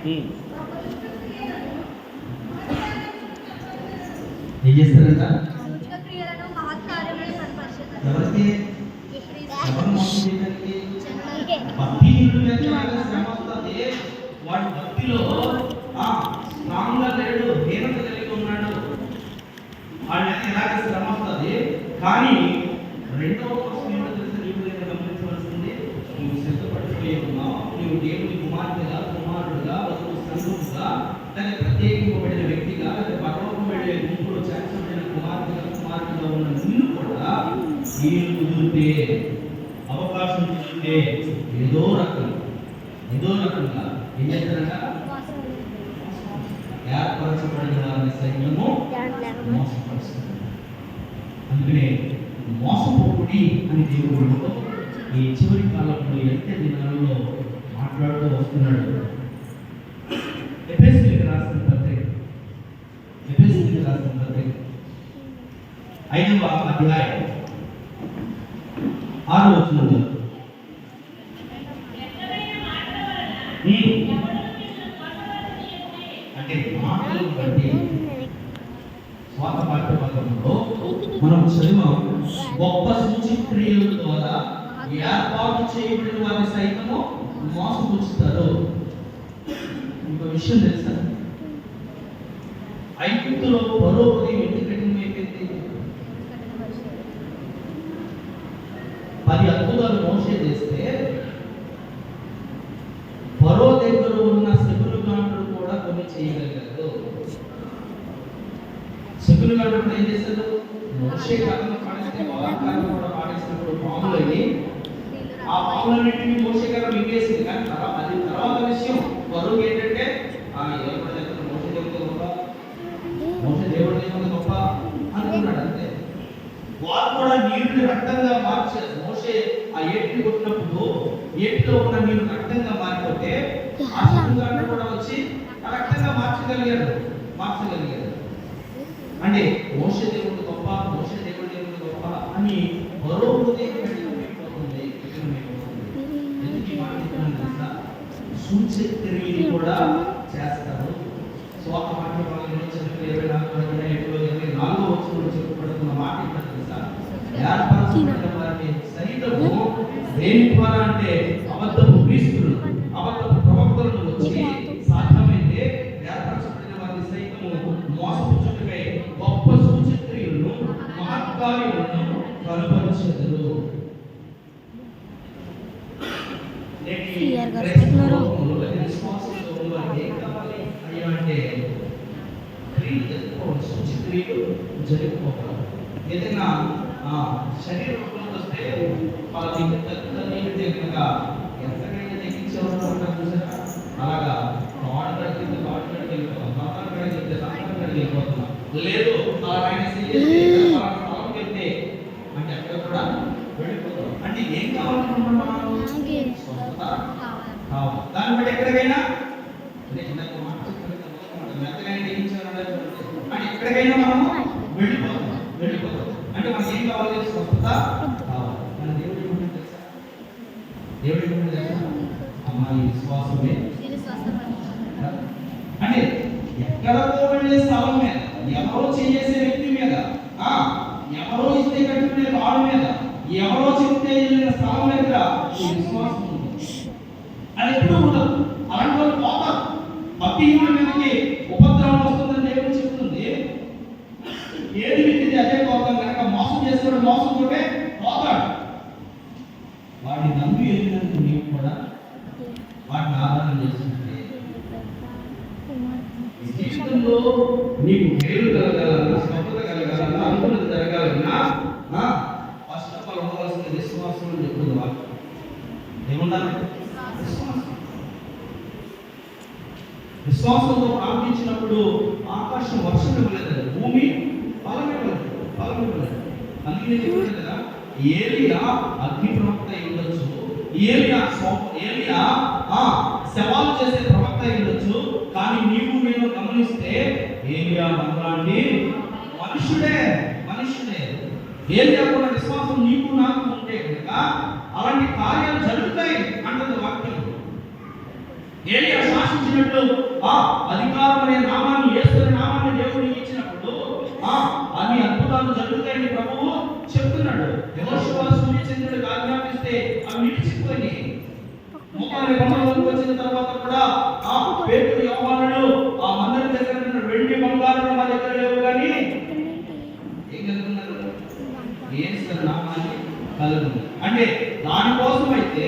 ఏం చేస్తారంట? ఎవరికి? ఎవరు మోసం చేయడానికి? భక్తిహీనుడికి శ్రమ వస్తుంది. వాడి భక్తిలో స్ట్రాంగ్ గా లేడు, హీనత కలిగి ఉన్నాడు, వాళ్ళకి ఎలాగే శ్రమ వస్తుంది. కానీ రెండవ కోసం ఏంటో తెలిసి నీవు దగ్గర గమనించవలసింది, నువ్వు సిద్ధపడిపోయి ఉన్నావు. నువ్వు దేవుని కుమార్తెగా, కుమారుడుగా, వధువు సంఘముగా, లేదా ప్రత్యేకింపబడిన వ్యక్తిగా, లేదా పరలోకం వెళ్ళే గుంపులో చేర్చబడిన కుమార్తెగా, కుమారుడుగా ఉన్న నిన్ను కూడా వీలు కుదిరితే, అవకాశం కుదిరితే ఏదో రకంగా ఏం చేస్తారంట? ఏర్పరచబడిన వారిని సైన్యము మోసపరుస్తుంది. అందుకనే మోసపోకుడి అని దేవుడు ఈ చివరి కాలంలో ఎంత దినాలలో మాట్లాడుతూ వస్తున్నాడు. ఎఫెసీయులకు రాసిన పత్రిక 5వ అధ్యాయం 6వ వచనంలో అంటే మాటలు బట్టి స్వాత పాఠ్యభాగంలో మనం చదివాం. గొప్ప సూచక్రియల ద్వారా ఏర్పాటు చేయబడిన వారిని సైతము మోసపుచ్చుతారు. ఇంకో విషయం తెలుసా? ఐగుప్తులో ఫరో ఉదయం ఎంత కఠినమైపోయింది. 10 అద్భుతాలు మోసే చేస్తే ఫరో దగ్గర ఉన్న శకునగాండ్రుడు కూడా కొన్ని చేయగలిగారు. శకునగాండ్రుడు ఏం చేశారు? మోసే కాలంలో పాడేస్తే కాలం కూడా పాడేసినప్పుడు పాములని, ఆ పాములన్నింటినీ మోసే కాలం మింగేసింది. కానీ అది తర్వాత విషయం. ఫరో ఏంటంటే మోసే దేవుడితో గొప్ప, మోసే దేవుడి దేవుడితో గొప్ప అనుకున్నాడు. అంతే. వారు కూడా నీరుని రక్తంగా మార్చారు. మోసే ఆ ఏటిని కొట్టినప్పుడు ఏటిలో ఉన్న నీరు రక్తంగా మారిపోతే ఆ శకునగాండ్రుడు కూడా వచ్చి ఆ రక్తంగా మార్చగలిగారు. అంటే మోసే దేవుడు గొప్ప అని మరో కఠినమైపోతుంది. ఎందుకు ఈ మాట తెలుసా? సూచక్రియలు కూడా చేస్తారు. స్వాత పాఠ్యభాగంలో చరిత్ర 24వ వచనంలో చెప్పబడుతున్న మాట ఏంటో తెలుసా? ఏర్పరచబడిన వారిని సైతము దేని ద్వారా అంటే అబద్ధపు క్రీస్తులు, అబద్ధపు ప్రవక్తలను వచ్చి సాధ్యమైతే ఏర్పరచబడిన వారిని సైతము మోసపుచ్చుటకై గొప్ప సూచక్రియలను, మహత్కార్యములను కనపరచెదరు. జరిగిపోవాలి. ఏదైనా శరీరం వస్తే వాళ్ళకి కనుక ఎంతకైనా తగ్గించేవాళ్ళు చూసారా? అలాగా కాడగడికి వెళ్ళిపోతాం, సంతానం చెప్తే సంతానం వెళ్ళిపోతున్నాం. లేదు అలాగైనా వెళ్తే అంటే అక్కడ కూడా వెళ్ళిపోతాం. అంటే ఏం కావాలనుకుంటున్నాం? దాన్ని బట్టి ఎక్కడికైనా ఎక్కడికైనా మనము వెళ్ళిపోతాం. అంటే మనకి ఏం కావాలి? స్వస్థత కావాలి. మన దేవుడి గురించి తెలుసా? దేవుడి గురించి తెలుసా? అమ్మాయి విశ్వాసమే. అంటే ఎక్కడికో వెళ్ళే స్థలం మీద, ఎవరో చేసే వ్యక్తి మీద, ఎవరో ఇస్తే కట్టుకునే రాడు మీద, ఎవరో చెప్తే వెళ్ళిన స్థలం దగ్గర విశ్వాసం ఉంటుంది. అది ఎప్పుడు ఉండదు. అలాంటి వాళ్ళు పోతారు. భక్తిహీనుల మీదకి ఉపద్రవం వస్తుందని దేవుడు చెప్తుంది. ఏది విద్యది అదే పోతాం కనుక మోసం చేసేవాడు మోసంతోటే పోతాడు. వాడిని నమ్మి వెళ్ళినందుకు నీవు కూడా వాటిని ఆధారం చేస్తుంటే జీవితంలో నీకు మేలు కలగాలన్నా, స్వస్థత కలగాలన్నా, అనుకున్నది జరగాలన్నా ఫస్ట్ ఆఫ్ ఆల్ ఉండవలసిన విశ్వాసం అని చెప్తుంది. వాళ్ళు ఏమన్నారు? విశ్వాసంతో ప్రార్థించినప్పుడు ఆకాశం వర్షం ఇవ్వలేదు, భూమి ఫలం ఇవ్వలేదు. అందుకే చెప్పారు కదా, ఏలియా అగ్ని ప్రవక్త అయి ఉండొచ్చు, ఏలియా సవాలు చేసే ప్రవక్త అయి ఉండొచ్చు. కానీ నీవు నేను గమనిస్తే ఏలియా మనలాంటి మనుషుడే. ఏలియా కూడా విశ్వాసం నీకు నాకు ఉంటే కనుక అలాంటి కార్యాలు జరుగుతాయి అంటుంది వాక్యం. ఏలియా శాసించిన ఇచ్చినట్లు అధికారం అనే నామాన్ని, యేసు అనే నామాన్ని దేవుడు నీకు ఇచ్చినప్పుడు అన్ని అద్భుతాలు జరుగుతాయని ప్రభువు చెప్తున్నాడు. యెహోషువ సూర్యచంద్రుడికి ఆజ్ఞాపిస్తే అవి నిలిచిపోయి మోకాలి బండలోకి వచ్చిన తర్వాత కూడా పేతురు యోహానులు ఆ మందిరం దగ్గర ఉన్న వెండి బంగారం మా దగ్గర లేవు కానీ ఏం కలుగుతున్నారు? యేసు నామాన్ని కలుగుతుంది. అంటే దానికోసమైతే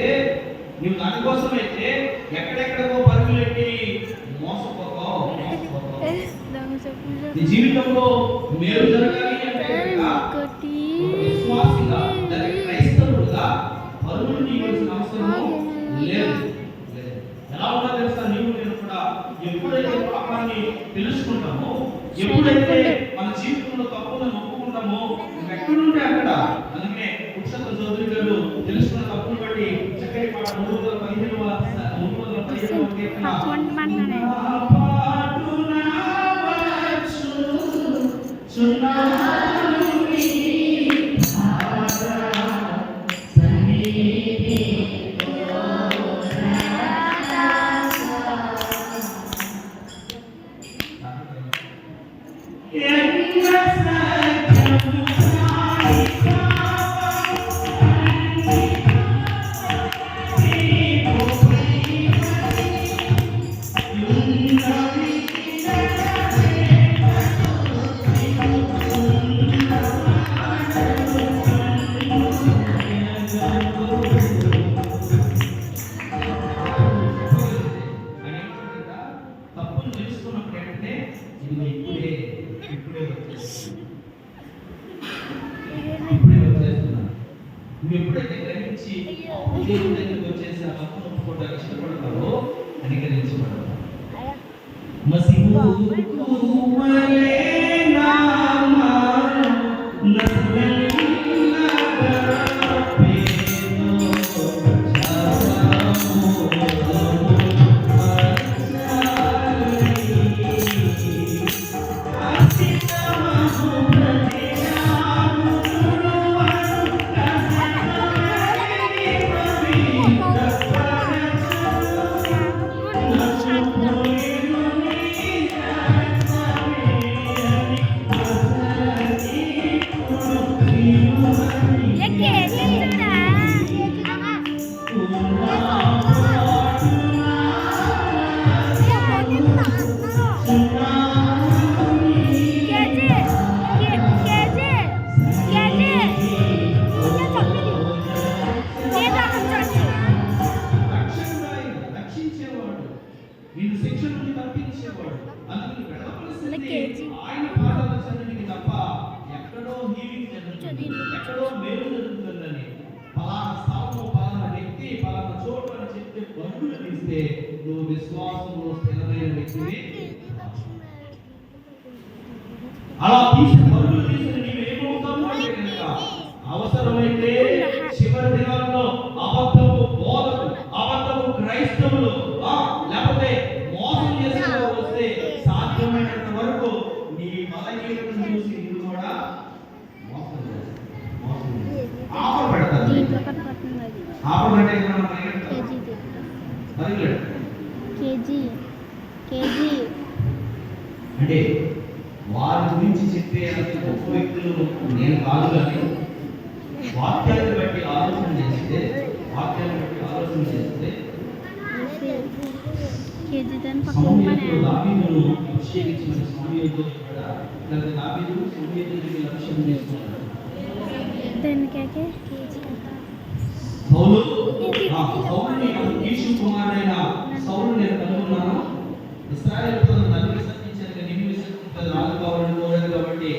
ఎక్కడెక్కడికో పరుగులెట్టి మోసపోతావు. నీ జీవితంలో మేలు జరగాలి అంటే విశ్వాసిగా క్రైస్తవుడుగా పరుగులు తీయవలసిన అవసరం లేదు. ఎలా ఉందో తెలుసా? నీవు నేను కూడా ఎప్పుడైతే పాపాన్ని తెలుసుకుంటామో, ఎప్పుడైతే మన జీవితంలో తప్పులను ఒప్పుకుంటామో, ఎక్కడుంటే అక్కడ. అందుకే పురుషోత్త చౌదరి గారు తెలుసుకున్న తప్పును బట్టి చక్కటి పాట 315వ కీర్తన నువ్వు ఎప్పుడైతే గ్రహించి దేవుని దగ్గరికి వచ్చేసి ఆ తప్పును ఒప్పుకోవడానికి ఇష్టపడతావో అనుకరించబడతావు. ఆయన పాదాల సన్నిధికి తప్ప ఎక్కడో హీలింగ్ జరుగుతుంది, ఎక్కడో మేలు జరుగుతుందని పలానా స్థానంలో పలానా వ్యక్తి పలానా చోటు అని చెప్తే పరుగులు తీస్తే నువ్వు విశ్వాసంలో స్థిరమైన వ్యక్తివి. అలా తీసి పరుగులు తీసి నీవేమవుతావు అంటే కనుక అవసరమైతే చివరి దినాల్లో అబద్ధపు బోధకులు, అబద్ధపు క్రైస్తవులు లేకపోతే మోసం చేసే వస్తే సాధ్యమైనంత వరకు నీ బలహీనతను చూసి నువ్వు కూడా మోసం ఆఫర్ పెడతారు. ఆఫర్ అంటే అంటే వారి గురించి చెప్పే గొప్ప వ్యక్తులు నేను కాదు, కానీ వాక్యాన్ని బట్టి ఆలోచన చేస్తే దావీదును అభిషేకించిన సమయంలో కూడా దావీదు సమయంలో అభిషేకం చేసుకున్నాడు. సౌలుని కీషు కుమారుడైన సౌలు నేను కనుగొన్నాను. ఇశ్రాయేలు ప్రజలను నన్ను విసర్జించారు, నిన్ను విసర్జించారు, రాజు కావాలని కోరారు కాబట్టి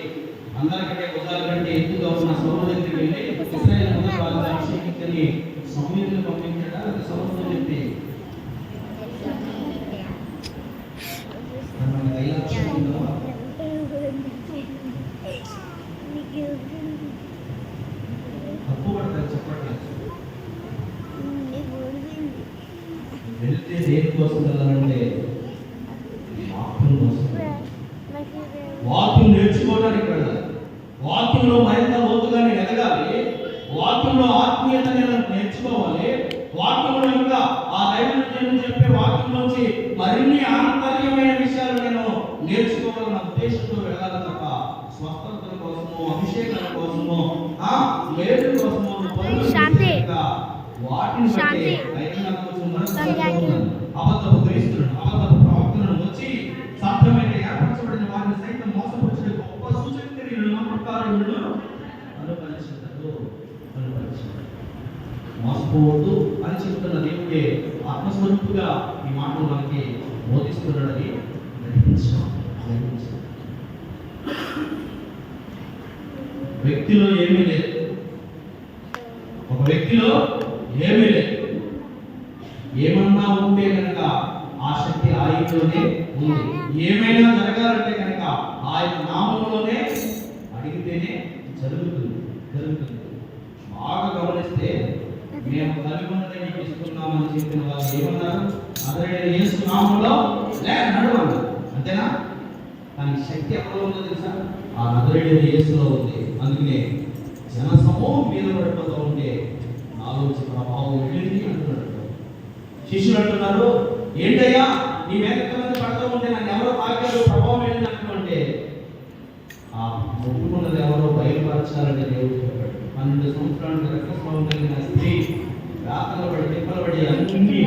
అందరికంటే ఉదాహరణ కంటే ఎక్కువగా ఉన్న సౌలు దగ్గరికి వెళ్ళి ఇశ్రాయేలు మొదటి రాజు అభిషేకించని సమయంలో పంపించాడా లేదా సౌలుతో చెప్పి తప్పు పడతారు చెప్పట్లేదు. వెళ్తే దేనికోసం వెళ్ళాలంటే వాక్యం కోసం, వాక్యం నేర్చుకోవడానికి వెళ్ళాలి. వాక్యంలో మరింత లోతుగానే ఎదగాలి. వాక్యంలో ఆత్మీయతని నేర్చుకోవాలి. వాక్యంలో ఇంకా ఆ దైవజనుడు చెప్పే వాక్యం నుంచి మరిన్ని అన్ని ఆంతర్యమైన విషయాలు నేను నేర్చుకోవాలన్న ఉద్దేశంతో వెళ్ళాలి తప్ప స్వస్థతల కోసము, అభిషేకాల కోసము, వేరు కోసము వాటిని బట్టి అబద్ధపు క్రీస్తులను, అబద్ధపు ప్రవక్తలను వచ్చి సాధ్యమైన ఏర్పరచబడిన వారిని సైతం మోసపరిచిన గొప్ప సూచక క్రియలను, నమ్మకాలను అనుపరిచారు. మోసపోవద్దు అని చెబుతున్న దేవుడే ఆత్మస్వరూపుగా ఈ మాటలు మనకి బోధిస్తున్నాడని గ్రహించాం. వ్యక్తిలో ఏమీ లేదు, ఒక వ్యక్తిలో ఏమీ లేదు. ఏమన్నా ఉంటే కనుక ఆ శక్తి ఆయనలోనే ఉంది. ఏమైనా జరగాలంటే కనుక ఆయన నామంలోనే అడిగితేనే జరుగుతుంది. బాగా గమనిస్తే మేము కలిగి ఉన్నదే నీకు ఇస్తున్నామని చెప్పిన వాళ్ళు ఏమన్నారు? అతడే యేసు నామంలో నడవండి, అంతేనా? కానీ శక్తి ఎక్కడ ఉందో తెలుసా? ఆ నజరేయుడైన యేసులో ఉంది. అందుకనే జన సమూహం మీద పడిపోతూ ఉంటే నాలో ప్రభావం వెళ్ళింది అంటున్నాడు. శిష్యులు అంటున్నారు, ఏంటయ్యా నీ మీద ఎంతమంది పడుతూ ఉంటే నన్ను ఎవరో తాకారు, ప్రభావం వెళ్ళింది అంటుంటే ఆ ఒప్పుకున్నది ఎవరో బయలుపరచాలని దేవుడు చెప్పాడు. 12 సంవత్సరాలకు రక్తస్రావం కలిగిన స్త్రీ రాత్రులు పడి తిప్పలు పడి అన్ని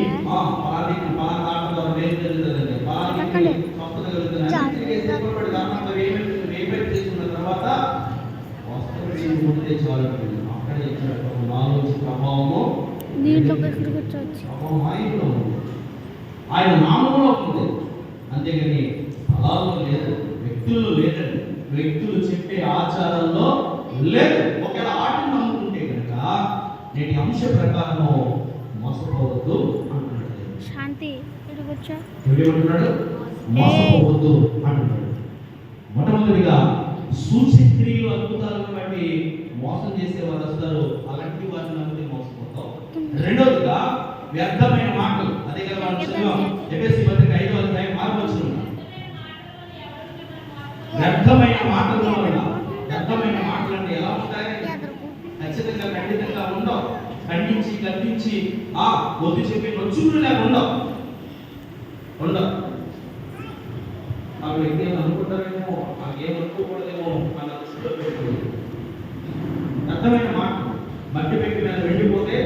పలానాటలో వేరు జరుగుతుందండి, పలానికి స్వస్థత కలుగుతుంది, తిప్పలు పడి దాంట్లో వేపేట్ తీసుకున్న తర్వాత వస్త్రం ఉంటే చాలు. అక్కడే ఇచ్చినట్టు నాలో ప్రభావము ఆయన నామంలో ఉంది, అంతేగాని స్థలాల్లో లేదు, వ్యక్తుల్లో లేదండి. వ్యక్తులు చెప్పే ఆచారంలో లేదు. ఒకవేళ ఆటను నమ్ముకుంటే కనుక నేటి అంశ ప్రకారము మోసపోవద్దు అంటున్నాడు. ఏమంటున్నాడు? మోసపోవద్దు అంటున్నాడు. మొట్టమొదటిగా సూచక్రియలు, అద్భుతాలను బట్టి మోసం చేసే వారు వస్తారు. అలాంటి వారిని నమ్మితే మోసపోతాం. రెండవదిగా వ్యర్థమైన మాటలు. అదే కదా మనం చదివాం ఎఫెసీ పత్రిక 5వ అధ్యాయం 6వ వచనం. వ్యర్థమైన మాటల వలన, వ్యర్థమైన మాటలు అంటే ఎలా ఉంటాయి? ఖచ్చితంగా ఖండితంగా ఉండవు. ఖండించి కల్పించి వద్దు చెప్పి నొచ్చులు లేక ఉండవు. ఆ వ్యక్తి అనుకుంటారేమో, ఏమనుకోకూడదేమో మన దృష్టిలో పెట్టుకుంది. వ్యర్థమైన మాట మట్టి పెట్టి మీద వెళ్ళిపోతే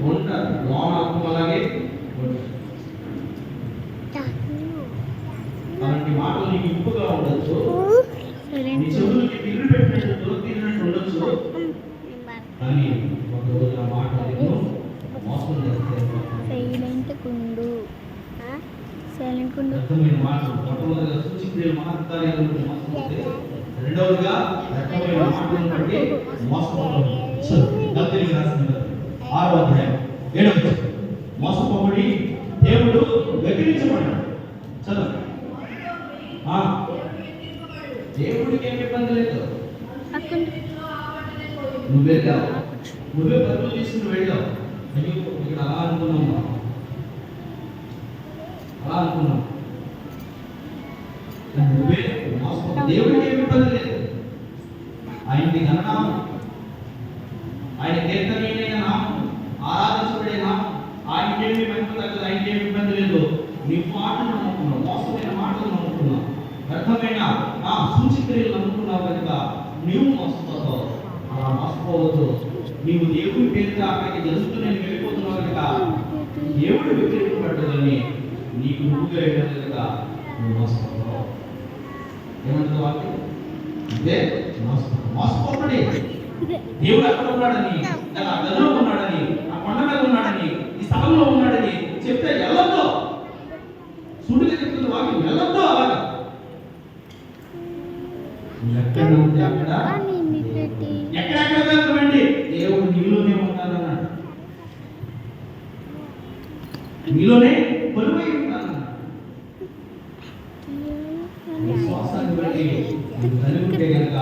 ఉంటారు, లోన అలాగే అలాంటి మాటలు నీకు ఇంపుగా ఉండొచ్చు, నీ చెవులకి బిల్లు పెట్టినట్టు దొరికినట్టు ఉండొచ్చు. కానీ ఒక రోజు ఆ మాట మోసం చేస్తే వ్యర్థమైన మాటలు. మొట్టమొదటిగా సూచక్రియలు, మహత్కార్యాల గురించి మోసపోతే, రెండవదిగా వ్యర్థమైన మాటలను బట్టి మోసపోవడం. 6వ అధ్యాయం 7వ వచనం. మోసపోబడి దేవుడు వెకిరించబడ్డాడు. చదువు. దేవుడికి ఏమి ఇబ్బంది లేదు. నువ్వు వెళ్ళావు, నువ్వే బరువులు తీసుకుని వెళ్ళావు. అయ్యో ఇక్కడ అలా అనుకున్నావు, నువ్వే మోసపో. దేవుడికి ఏమి ఇబ్బంది లేదు. ఆయనది ఘననామం, ఆయన కీర్తనీయమైన నామం, ఆరాధించబడే నామం. ఆయనకేమి మహిమ తగ్గదు, ఆయనకేమి ఇబ్బంది లేదు. నీ మాటలు నమ్ముకున్నావు, మోసమైన మాటలు నమ్ముకున్నావు, వ్యర్థమైన సూచక్రియలు నమ్ముకున్నావు కనుక నీవు మోసపోతావు. అలా మోసపోవద్దు. నీవు దేవుడి పేరుగా అక్కడికి జరుగుతూ నేను వెళ్ళిపోతున్నావు కనుక దేవుడు వ్యతిరేకపడ్డదని నీకు నువ్వుగా వెళ్ళాలి కనుక నువ్వు మోసపోతావు. ఏమంటారు వాళ్ళు? అంటే మోసపోకండి. దేవుడు ఎక్కడ ఉన్నాడని, ఆ గదిలో ఉన్నాడని, ఆ కొండ మీద ఉన్నాడని, ఈ స్థలంలో ఉన్నాడని చెప్తే వెళ్ళొద్దు. సుడిగా చెప్తుంది వాక్యం, వెళ్ళొద్దు. అలాగా ఎక్కడెక్కడ వెళ్తామండి? దేవుడు నీలోనే ఉంటానన్నాడు, నీలోనే కొలువై ఉంటానన్నాడు. విశ్వాసాన్ని బట్టి కలిగితే కనుక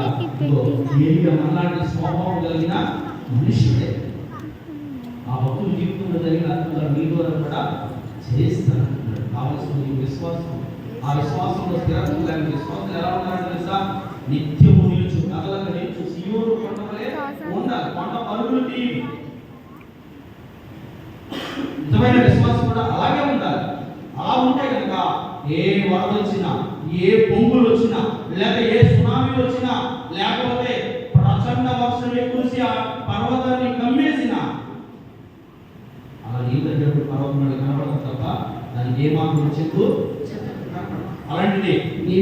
మనలాంటి స్వభావం కలిగిన మనుషుడే ఆ భక్తులు జీవితంలో జరిగిన అద్భుతాలు మీ ద్వారా కూడా చేస్తాను. కావలసిన విశ్వాసం, ఆ విశ్వాసంలో స్థిరత్వం కలిగిన విశ్వాసం ఎలా ఉండాలని తెలుసా? నిత్యము నిలుచు, కదలక నిలుచు సియోను కొండవలే ఉండాలి. కొండ పరుగులు తీయి. నిజమైన విశ్వాసం కూడా అలాగే ఉండాలి. అలా ఉంటే కనుక ఏ వరద వచ్చినా, ఏ పొంగులు వచ్చినా, లేక ఏ సునామీ వచ్చినా, లేకపోతే ప్రచండ వర్షం కురిసి ఆ పర్వతాన్ని కమ్మేసిన, అలా నీళ్ళ దగ్గర పర్వతం మీద కనపడదు తప్ప దానికి ఏమాత్రం చెప్పు. అలాంటిది ఈ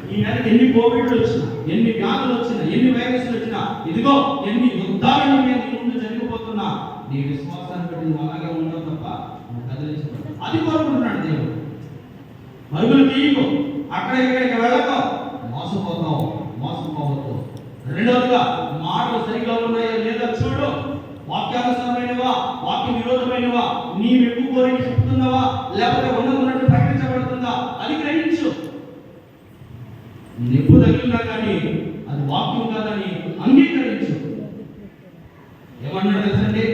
మీదకి ఎన్ని కోవిడ్లు వచ్చినా, ఎన్ని వ్యాధులు వచ్చినా, ఎన్ని వైరస్లు వచ్చినా, ఇదిగో ఎన్ని యుద్ధాలు నీ మీద ముందు జరిగిపోతున్నా, నీ విశ్వాసాన్ని బట్టి నువ్వు అలాగే ఉండవు తప్ప నువ్వు కదిలించబడదు. అది కోరుకుంటున్నాడు దేవుడు. మరుగులు తీయకు, అక్కడ ఇక్కడికి వెళ్ళక, మోసపోతావు, మోసపోవద్దు. రెండవదిగా మాటలు సరిగా ఉన్నాయో లేదా చూడు. వాక్యానుసారమైనవా, వాక్య విరోధమైనవా, నీ మెప్పు కోరిక చెప్తున్నావా, లేకపోతే ఉన్నట్టు ప్రకటించబడుతుందా, అది గ్రహించు. నిప్పు తగిలినా కానీ అది వాక్యం కాదని అంగీకరించు. ఏమన్నాడు తెలుసండి?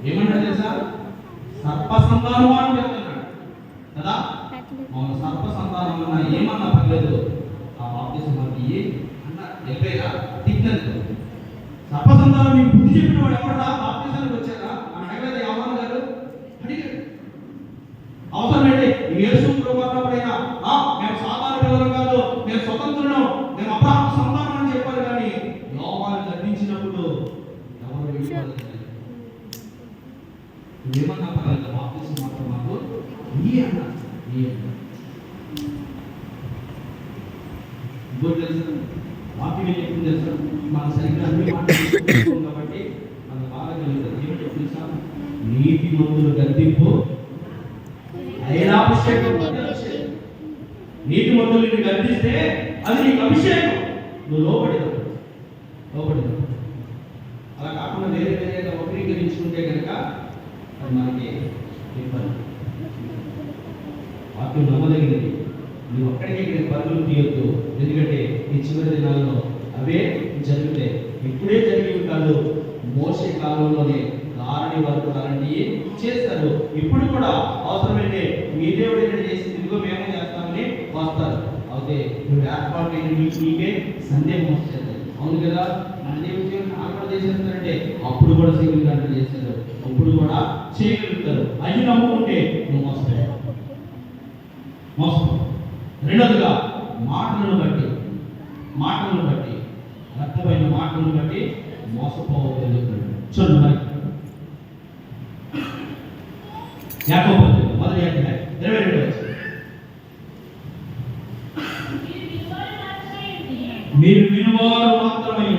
ఏమన్నాడు తెలుసా? సర్ప సంతానం అని చెప్తున్నాడు కదా. మన సర్ప సంతానం అన్నా ఏమన్నా పర్లేదు, ఆ బాప్తిసం అది అన్న ఎప్పుడైనా తిట్టినది. సర్ప సంతానం మీకు బుద్ధి చెప్పిన వాడు ఎవడా? బాప్తిసానికి వచ్చారా అని అడగలేదు యోహాను గారు. అడిగాడు. అవసరమైతే యేసు ప్రభు అన్నప్పుడైనా మేము సాధారణ పిల్లలు కాదు, మేము స్వతంత్రులం, మేము అబ్రహాము సంతానం అని చెప్పారు. కానీ యోహాను గర్భించినప్పుడు ఎవరు వెళ్ళిపోలేదు. ఏమన్నా పర్లేదు, బాప్తిసం మాత్రం మాకు ఈ అన్న ఇంకోటి తెలుసా, వాక్యం ఏం చెప్పింది తెలుసా? మన సరిగ్గా అన్ని మాట్లాడుతున్నాం కాబట్టి మనకు బాగా కలుగుతుంది. ఏమిటో తెలుసా? నీతి మంతులు గద్దింపు అభిషేకం. నీతి మంతులు నిన్ను గద్దిస్తే అది నీకు అభిషేకం, నువ్వు లోపడిదావు. అలా కాకుండా వేరే వేరేగా వక్రీకరించుకుంటే కనుక అది మనకి ఇబ్బంది. వాక్యం నమ్మదగినది. నువ్వు అక్కడికి ఇక్కడ పరుగులు తీయొద్దు. ఎందుకంటే ఈ చివరి దినాల్లో అవే జరుగుతాయి. ఇప్పుడే జరిగి కాదు, మోసే కాలంలోనే కారణి వరకు అలాంటివి చేస్తారు. ఇప్పుడు కూడా అవసరమైతే మీ దేవుడు ఇక్కడ చేసి ఇదిగో మేము చేస్తామని వస్తారు. అయితే నువ్వు ఏర్పాటు నీకే సందేహం వస్తుంది. అవును కదా, మన దేవుడు ఆర్పాటు చేసేస్తారంటే అప్పుడు కూడా చేయగలుగుతారు, చేస్తారు, అప్పుడు కూడా చేయగలుగుతారు. అవి నమ్ముకుంటే నువ్వు మోసపోయావు. రెండోదిగా మాటలను బట్టి రక్తమైన మాటలను బట్టి మోసపోవద్దు. చూడండి మరి యాకోబు పత్రిక మొదటి అధ్యాయం 22వ వచనం. మీరు వినువారు మాత్రమై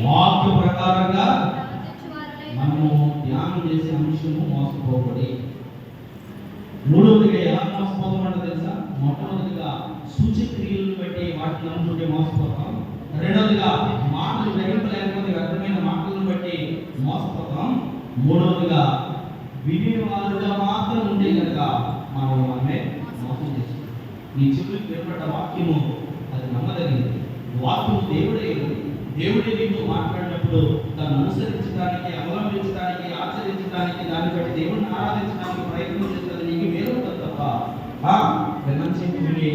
వాక్య ప్రకారంగా మనము ధ్యానం చేసే అంశము మోసపోబడి. మూడవదిగా ఎలా మోసపోతామంటే తెలుసా? మొట్టమొదటిగా సూచక్రియలను బట్టి వాటిని నమ్ముకుంటే మోసపోతాం. రెండవదిగా మాటలు గ్రహింపలేకపోతే వ్యర్థమైన మాటలను బట్టి మోసపోతాం. మూడవదిగా వినేవారుగా మాత్రం ఉంటే కనుక మనమే మోసం చేస్తాం. నీ చెవులకు వినపడ్డ వాక్యము అది నమ్మదగినది. వాక్యము దేవుడే నీతో మాట్లాడినప్పుడు దాన్ని అనుసరించడానికి, అవలంబించడానికి, ఆచరించడానికి, దాన్ని బట్టి దేవుడిని ఆరాధించడానికి ప్రయత్నం చేస్తుంది. నీకు మేలు ఉంటుంది తప్ప విన్నాను చెప్పి విని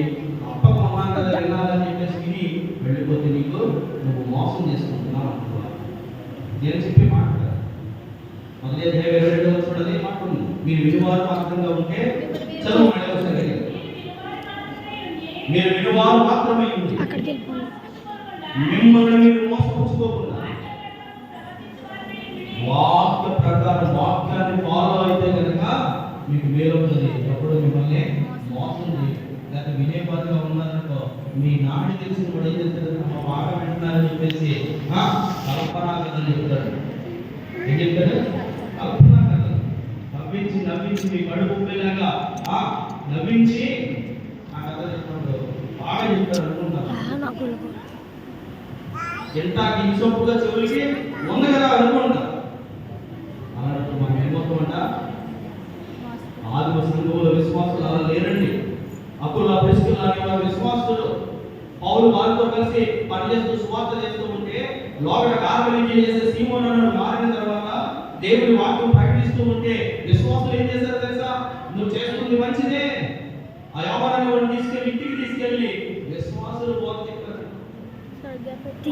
అప్పకు అమ్మాను కదా వినాలని చెప్పేసి విని వెళ్ళిపోతే నీకు నువ్వు మోసం చేసుకుంటున్నావు అనుకోవాలి. నేను చెప్పి మాట్లాడాలి. మొదటి అధ్యాయం 22వ వచనం అదే మాట్లాడు. మీరు వినువారు మాత్రంగా ఉంటే చదువు సరే. మీరు వినువారు మాత్రమే ఉంది, మిమ్మల్ని మీరు మోసపుచ్చుకోకుండా వాక్య ప్రకారం వాక్యాన్ని ఫాలో అయితే కనుక మీకు మేలవుతుంది. ఎప్పుడు మిమ్మల్ని మోసం చేయదు. లేకపోతే వినే పనిగా ఉన్నారనుకో, మీ నాటి తెలిసిన వాడు ఏం చేస్తాడు, బాగా వింటున్నారని చెప్పేసి కల్పనా కథలు చెప్తాడు. ఏం చెప్తాడు? కల్పనా కథలు నవ్వించి మీ కడుపు ఉబ్బేలాగా నవ్వించి ఆ కథ చెప్తాడు. బాగా చెప్తారు అనుకుంటారు. ఎంటాకి ఇసొప్పుగా చెవులకి ఉంది కదా అనుకుంటా. అన్నట్టు మనం ఏమవుతామంట, ఆదిమ సంఘంలో విశ్వాసులు అలా లేరండి. అప్పుడు ప్రిస్కిల్లా అనేవారు విశ్వాసులు. పౌలు వారితో కలిసి పనిచేస్తూ సువార్త చేస్తూ ఉంటే లోపల కార్బలింగ్ చేసే సీమోను అన్నాడు మారిన తర్వాత దేవుడి వాక్యం ప్రకటిస్తూ ఉంటే విశ్వాసులు ఏం చేశారు తెలుసా? నువ్వు చేస్తుంది మంచిదే. ఆ వ్యాపారాన్ని వాడిని ఇంటికి తీసుకెళ్ళి విశ్వాసులు బోధ చెప్పారు.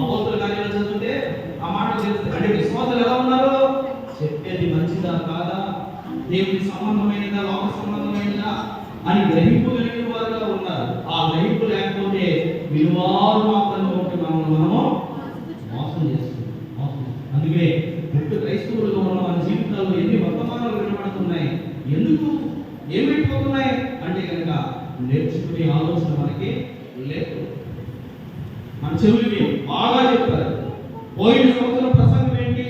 అపోస్తుల కార్యాలు చదివితే ఆ మాట తెలుస్తుంది. అంటే విశ్వాసులు ఎలా ఉన్నారు? చెప్పేది మంచిదా కాదా, దేవుని సంబంధమైనదా లోక సంబంధమైనదా అని గ్రహింపు కలిగిన వారుగా ఉన్నారు. ఆ గ్రహింపు లేకపోతే విలువారు మాత్రమే ఒకటి మనము మోసం చేస్తున్నాం. అందుకే పుట్టు క్రైస్తవులుగా ఉన్న మన జీవితాల్లో ఎన్ని వర్తమానాలు వినబడుతున్నాయి, ఎందుకు ఏమైపోతున్నాయి అంటే కనుక నేర్చుకునే ఆలోచన మనకి లేదు. మన చెవులు బాగా చెప్పారు. పోయిన సంవత్సరం ప్రసంగం ఏంటి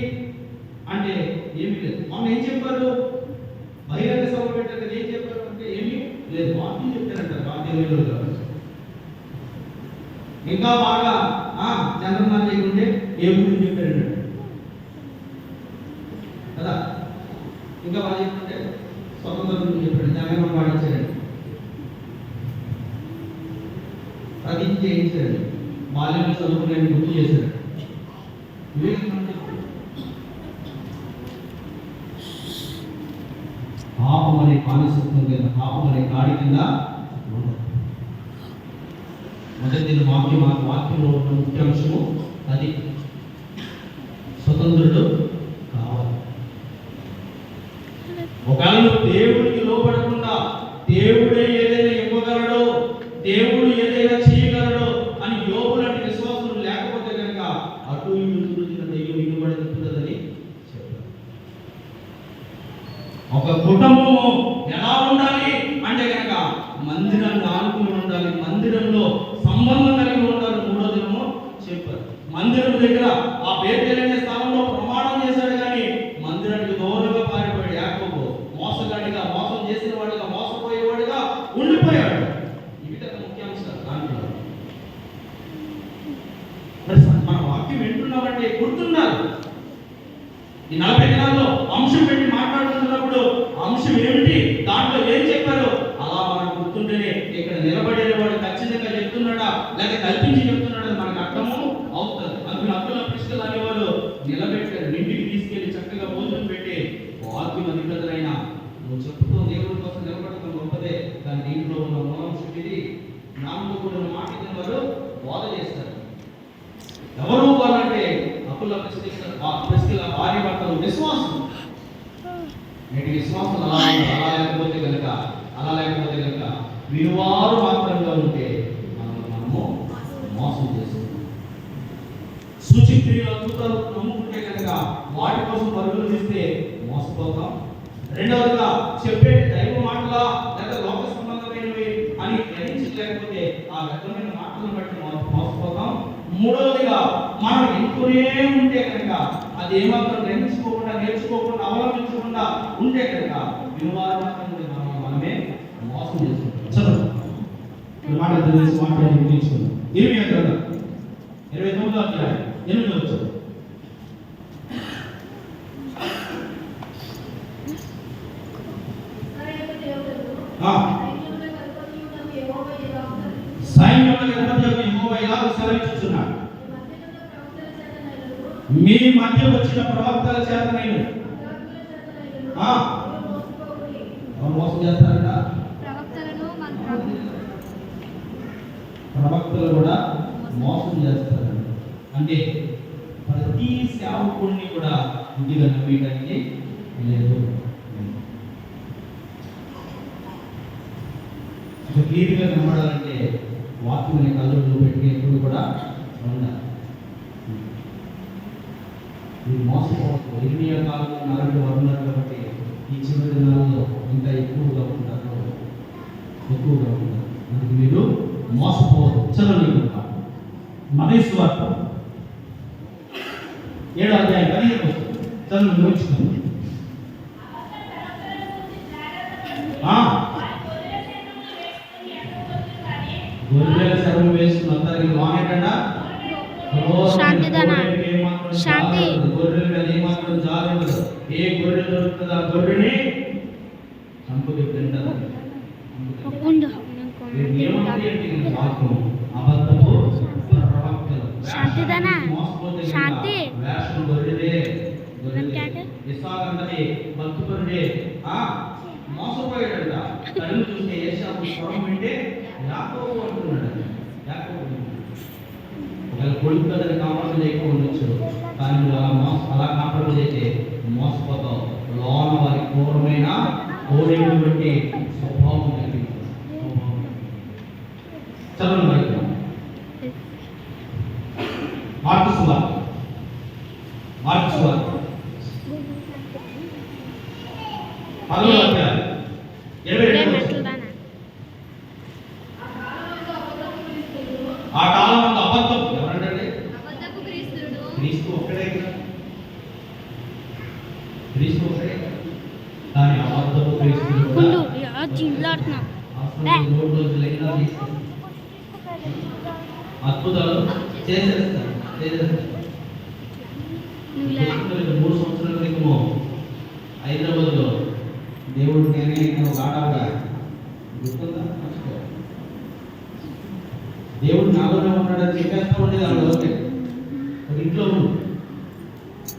అంటే ఏమీ లేదు. మొన్న ఏం చెప్పారు, బహిరంగ సభ పెట్టారు, ఏం చెప్పారు అంటే ఏమీ లేదు. వాక్యం చెప్పారంటారు వాక్యం. ఇంకా బాగా చంద్రనాథ్ లేకుంటే ఏ గురించి చెప్పారంట కదా. ఇంకా బాగా చెప్పంటే స్వతంత్రం గురించి చెప్పాడు, జగన్ పాటించారండి, ప్రతిజ్ఞ చేయించాడు, బాల్యం చదువుకునే గుర్తు చేశాడు. పాపం అనే పానిసత్వం కింద, పాపం అనే గాడి కింద మొదటి వాక్యంలో ఉన్న ముఖ్యాంశము అది స్వతంత్రుడు కావాలి. ఒకవేళ దేవుడికి లోపడకుండా దేవుడే ఏదైనా ఇవ్వగలడు, దేవుడు ఏదైనా చేయగలడు అని యోబు లాంటి విశ్వాసం లేకపోతే కనుక అటు ఇటు దెయ్యం ఇనుబడి తిప్పుతుందని చెప్పారు. ఒక కుటుంబము ఎలా ఉండాలి అంటే కనుక మందిరాన్ని ఆనుకుని ఉండాలి, మందిరంలో సంబంధం కలిగి ఉండాలి. మూడో దినము చెప్పారు. మందిరం దగ్గర ఆ బేతేలు అనే స్థలంలో ప్రమాణం చేశాడు, కానీ మందిరానికి దూరంగా పారిపోయాడు. యాకోబు మోసగాడిగా, మోసం చేసిన వాడిగా, మోసపోయేవాడిగా ఉండిపోయాడు. ఈ విధంగా ముఖ్యాంశాలు దాంట్లో మన వాక్యం వింటున్నామంటే గుర్తున్నారు. ఈ 40 దినాల్లో అంశం పెట్టి మాట్లాడుతున్నప్పుడు అంశం ఏమిటి, దాంట్లో ఏం చెప్పారు, అలా మనకు గుర్తుంటేనే ఇక్కడ నిలబడిన వాడు ఖచ్చితంగా చెప్తున్నాడా లేక కల్పించి చెప్తున్నాడా మనకు అర్థము అవుతుంది. అందుకని అబ్దుల్లా ప్రిస్కల్ అనేవారు నిలబెట్టారు, ఇంటికి తీసుకెళ్లి చక్కగా భోజనం పెట్టి వాక్యం అధికతనైనా నువ్వు చెప్పుతూ దేవుడి కోసం నిలబడటం గొప్పదే, కానీ దీంట్లో ఉన్న మూలాంశం ఇది. నామతో కూడిన మాట వారు బోధ చేస్తారు. ఎవరు వాళ్ళంటే అబ్దుల్లా ప్రిస్కిల్ భార్య భర్తలు విశ్వాసం. నేటి విశ్వాసం అలా లేకపోతే కనుక విలువారు మాత్రంగా ఉంటే మనము మోసం చేస్తాం. సూచిక్రియలు అద్భుతాలు నమ్ముకుంటే కనుక వాటి కోసం పరుగులు తీస్తే మోసపోతాం. రెండవదిగా చెప్పే దైవ మాటలా లేదా లోక సంబంధమైనవి అని గ్రహించలేకపోతే ఆ వ్యక్తమైన మాటలను బట్టి మోసపోతాం. మూడవదిగా మనం ఎంతూనే ఉంటే కనుక అది ఏమాత్రం గ్రహించుకోకుండా, నేర్చుకోకుండా, అవలంబించకుండా ఉంటే కనుక విలువారు మాత్రం మనమే మోసం చేసుకుంటాం. చదువు మాట్లాడి ముగించుకుందాం. 29వ అధ్యాయం 8వ వచనం. మీ మధ్య వచ్చిన ప్రవక్తల చేతనైన మోసం చేస్తారట. ప్రవక్తలు కూడా మోసం చేస్తారంట. అంటే ప్రతి సేవకుడిని కూడా బుద్ధిగా నమ్మేయడానికి లేదు. క్లియర్గా నమ్మడాలంటే వాక్యం కళ్ళలో పెట్టి ఎప్పుడు కూడా ఉండాలి. మీరు మోసపోవద్దు. 8 కాలంలో 40 వారు ఉన్నారు కాబట్టి ఈ చివరి దినాల్లో ఇంకా ఎక్కువగా ఉంటారు. అందుకు మీరు మోసపోవద్దు. చదవలేకుండా మతయి వార్త 7వ అధ్యాయం 15వ వచనం చదువు ముగించుకోండి. గొర్రెల శరం వేసుకున్న అందరికి లోనేటండా శాంతి గొర్రెలు కదా ఏమాత్రం జాగ్రత్త. ఏ గొర్రె దొరుకుతుంది ఆ గొర్రెని చంపుకు తింటారు. అబద్ధపు ప్రవక్తలు వేషం గొర్రెలే. ఇస్సాకంతటి భక్తుడే మోసపోయాడంట. కళ్ళు చూస్తే ఏశాపు స్వరం వింటే యాకోబు అంటున్నాడు. యాకోబు ఒకవేళ కొడుకు కదని కాంప్రమైజ్ అయిపోవచ్చు, కానీ అలా కాంప్రమైజ్ అయితే మోసపోతావు. లోన వారి క్రూరమైన కోడేడు బట్టి స్వభావం కలిగి చదవండి బయట మార్కు సువార్త 10వ అధ్యాయం 22వ వచనం. ఆ కాలంలో అబద్ధం ఎవరంటే క్రీస్తు ఒక్కడే కదా. క్రీస్తు ఒక్కడే కానీ అబద్ధపు క్రీస్తులు కూడా అద్భుతాలు చేసేస్తారు. 3 సంవత్సరాల క్రితము హైదరాబాద్లో దేవుడు నేనే ఒక ఆటగా గుర్తుందా? దేవుడు నాలోనే ఉన్నాడని చెప్పేస్తా ఉండేది. అందులోనే ఒక ఇంట్లో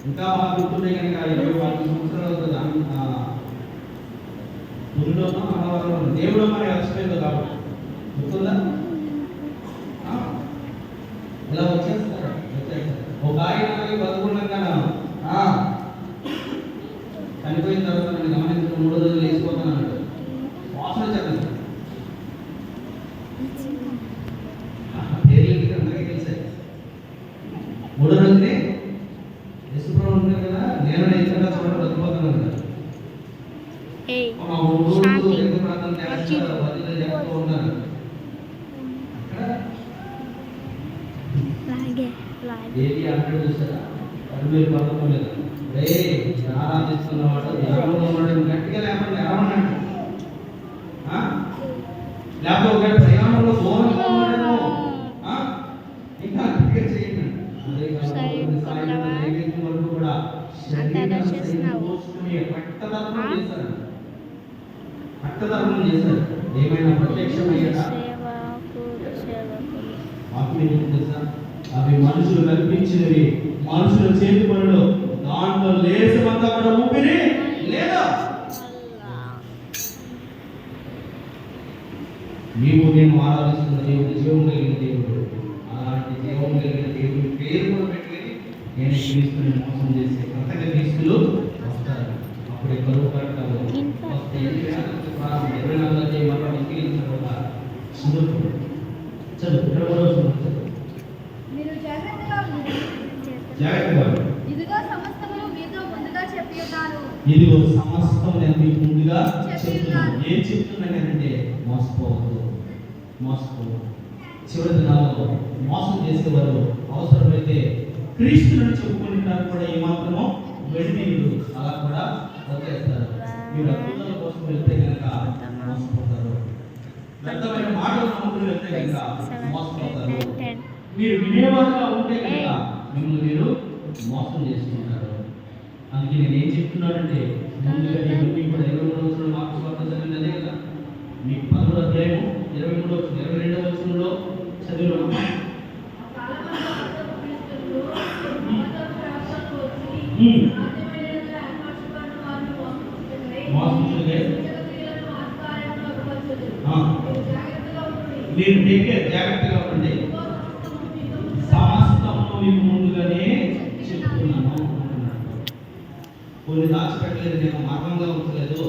ఇంకా బాగా గుర్తుండే కనుక 24 సంవత్సరాలు అవుతుంది. ఊరిలోనూ అన్నవరంలో దేవుడు మరి అలసిపోయింది కాబట్టి గుర్తుందా? ఇలా వచ్చేస్తారు. ఒక ఆయన బతుకున్నాక చనిపోయిన తర్వాత నేను గమనించిన 3 రోజులు వేసిపోతాను అన్నాడు. వాసన చెప్పండి పేర్లకి అందరికీ తెలిసాయి. 3 రోజులే యశుప్రభు ఉంటారు కదా, నేను ఎక్కడ చూడ బతిపోతాను అన్నాడు. చెప్తూ ఉన్నారు. ఏది అంటే చూసారా? 2019 ఆరాధిస్తున్నవాడు ఎవరు ఉన్నాడు గట్టిగా లేకపోతే ఎవరన్నాడు? లేకపోతే ఒక ప్రయాణంలో దూరంగా ఉన్నాడేమో ఇంకా గట్టిగా చేయండి. అదే నైవేద్యం వరకు కూడా రక్తధర్మం చేశారు. ఏమైనా ప్రత్యక్షమయ్యాడా? అవి మనుషులు కల్పించినవి, మనుషుల చేతి పనులు. దాంట్లో లేసమంతా కూడా ఊపిరి లేదా. నీవు నేను ఆరాధిస్తున్న దేవుడు జీవం కలిగిన దేవుడు. అలాంటి జీవం కలిగిన దేవుడి పేరు కూడా పెట్టుకుని నేను క్రీస్తుని మోసం చేసే కొత్తగా క్రీస్తులు వస్తారు. అప్పుడే కరువు కట్టాలు 24 చేయమని ఇంటికి తర్వాత చదువు ఇదిగో సమస్తమును మీతో ముందుగా చెప్పియున్నాను. ఇదిగో సమస్తం నేను మీకు ముందుగా చెప్తున్నాను. ఏం చెప్తున్నానంటే మోసపోవద్దు. చివరి దినాల్లో మోసం చేసేవారు అవసరమైతే క్రీస్తులను చెప్పుకుంటారు కూడా ఏమాత్రమో వెళ్తీయుడు అలా కూడా వచ్చేస్తారు. మీరు అద్భుతాల కోసం వెళ్తే కనుక మోసపోతారు. వ్యర్థమైన మాటలు నమ్ముకుని వెళ్తే కనుక మోసపోతారు. మీరు వినేవారుగా ఉంటే కనుక మిమ్మల్ని మీరు మోసం చేసుకుంటారు. అందుకే నేను ఏం చెప్తున్నానంటే ముందుగా ఇవన్నీ కూడా 23వ వచనంలో మార్కు సువార్త చదివినదే కదా. మీకు 10వ అధ్యాయం 22వ వచనంలో చదివిన మీరు జాగ్రత్తగా ఉండండి. సమస్తము మీకు ముందుగానే చెప్తున్నాను. కొన్ని దాచిపెట్టలేదు, నేను మర్మంగా ఉంచలేదు.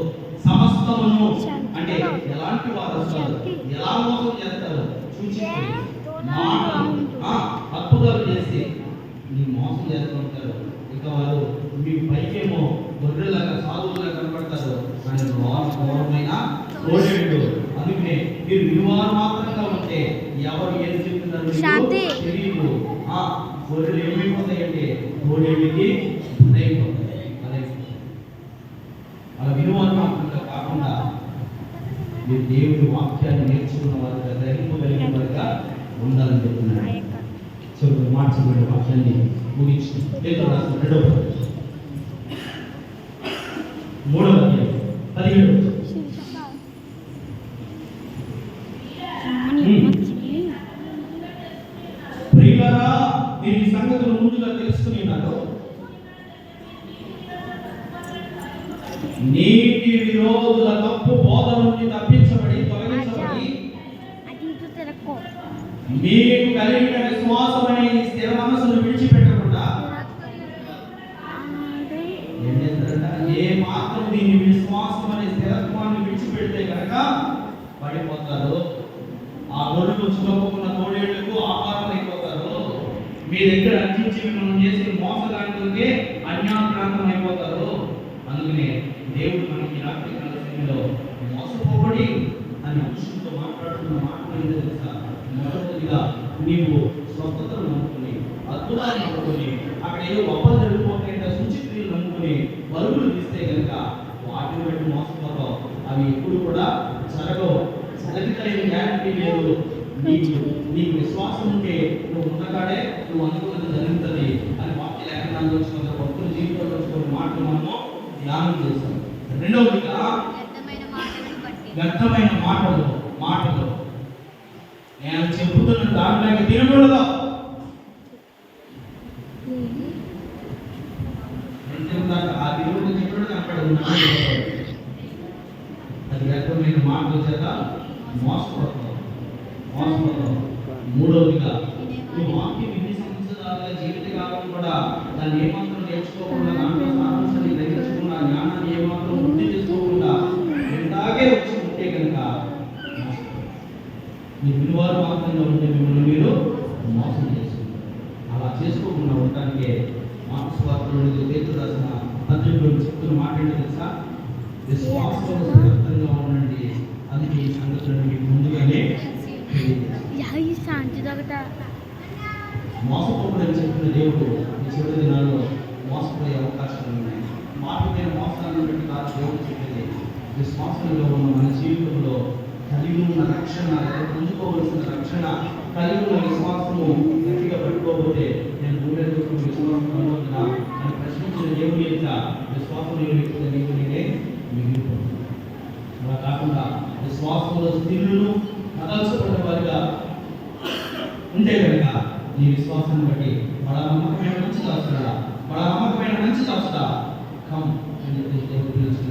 సమస్తమును అంటే ఎలాంటి వారు వస్తారు, ఎలా మోసం చేస్తారు చూసి అద్భుతాలు చేసి నీ మోసం చేస్తూ ఉంటారు. ఇక వారు మీ పైకేమో గొర్రెలాగా సాధువులుగా కనపడతారు, కానీ ఘోరమైన కోడేడు. అందుకనే మీరు విలువారు మాత్రంగా ఉంటే ఎవరు ఏం చెప్తున్నారు తెలియదు. గొర్రెలు ఏమైపోతాయంటే కోడేడికి అయిపోతాయి. అలా విలువారు మాత్రంగా కాకుండా మీరు దేవుడి వాక్యాన్ని నేర్చుకున్న వారుగా గ్రహింపగలిగిన వారుగా ఉండాలని చెప్తున్నాను. చివరి మార్చబడిన వాక్యాన్ని ముగించి పేతురు రాసిన 2వ పత్రిక 3వ అధ్యాయం 17వ ప్రియులారా, మీరు ఈ సంగతులు ముందుగా తెలుసుకుని ఉన్నారు. నీతి విరోధుల తప్పు బోధ నుండి తప్పించబడి తొలగించబడి మీకు కలిగిన విశ్వాసమనే ఈ స్థిర మనసును విడిచిపెట్టకుండా ఏం విశ్వాసం అనే స్థిరత్వాన్ని విడిచిపెడితే కనుక పడిపోతారు. ఆ గొర్రెలు చుట్టుకున్న తోడేళ్లకు ఆహారం అయిపోతారు. మీ దగ్గర అర్జించి మిమ్మల్ని చేసే మోసగానికే అన్యాక్రాంతం అయిపోతారు. అందుకనే దేవుడు మనకి రాత్రి కాల సమయంలో మోసపోబడి అని మనుషులతో మాట్లాడుతున్న మాటలు ఏంటో తెలుసా? మొదటిగా నీవు స్వస్థతను నమ్ముకుని, అద్భుతాలు నమ్ముకుని, అక్కడ ఏదో గొప్పలు జరిగిపోతాయంటే సూచిక్రియలు నమ్ముకుని పరుగులు తీస్తే కనుక వాటిని బట్టి మోసపోతావు. అవి ఎప్పుడు కూడా జరగవు. జరగలేని గ్యారంటీ లేదు. నీకు విశ్వాసం ఉంటే నువ్వు ఉన్నకాడే నువ్వు అనుకున్నది జరుగుతుంది అని వాక్య లేఖనాలు వచ్చిన భక్తుల జీవితంలో వచ్చిన మాటలు మనము ధ్యానం చేస్తాం. రెండవదిగా వ్యర్థమైన మాటలు నేను చెబుతున్న దాంట్లోకి తినకూడదు. ఆ దేవుడు చెప్పాడు అక్కడ అది వ్యర్థమైన మాటల చేత మోసపోతావు. మూడవదిగా ఈ వాక్యం ఇన్ని సంవత్సరాలుగా జీవితకాలం కూడా దాన్ని ఏమాత్రం నేర్చుకోకుండా, దాంట్లో సారాంశాన్ని గ్రహించకుండా, జ్ఞానాన్ని ఏమాత్రం వృద్ధి చేసుకోకుండా ఇలాగే వచ్చి ఉంటే కనుక మీ విలువలు మాత్రంగా ఉంటే మిమ్మల్ని మీరు మోసం చేసుకుంటారు. అలా చేసుకోకుండా ఉండటానికే మార్క్స్ వార్తలు పేతురు రాసిన పత్రికలో చెప్తున్న మాట ఏంటో తెలుసా? విశ్వాసంలో స్థిరంగా ఉండండి. అందుకే ఈ సంగతులను మీకు ముందుగానే మోసపోకూడని చెప్పిన దేవుడు ఈ చివరి దినాల్లో మోసపోయే అవకాశాలు ఉన్నాయి. మాటమైన మోసాలను బట్టి కాదు దేవుడు చెప్పింది. విశ్వాసంలో ఉన్న మన జీవితంలో కలిగి ఉన్న రక్షణ, పొందుకోవలసిన రక్షణ, కలిగి ఉన్న విశ్వాసము గట్టిగా పట్టుకోకపోతే నేను భూమి విశ్వాసం పొందవుతున్నా అని ప్రశ్నించిన దేవుని యొక్క విశ్వాసం వ్యక్తి నీకు నేనే మిగిలిపోతుంది. అలా కాకుండా విశ్వాసంలో స్థిరులను కదల్చబడిన వారిగా ఉంటే కనుక నీ విశ్వాసాన్ని బట్టి బడా నమ్మకమైన మంచి దాసుడా, బడా నమ్మకమైన మంచి దాసుడా కమ్ అని చెప్పి దేవుడు పిలిచిన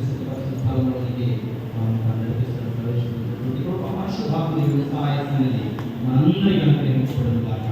స్థలంలోనికి నడిపిస్తున్న ప్రవేశించినటువంటి పరిశుద్ధాత్మ దేవుని సహాయ సన్నిధి మనందరికీ అనుగ్రహించబడును గాక.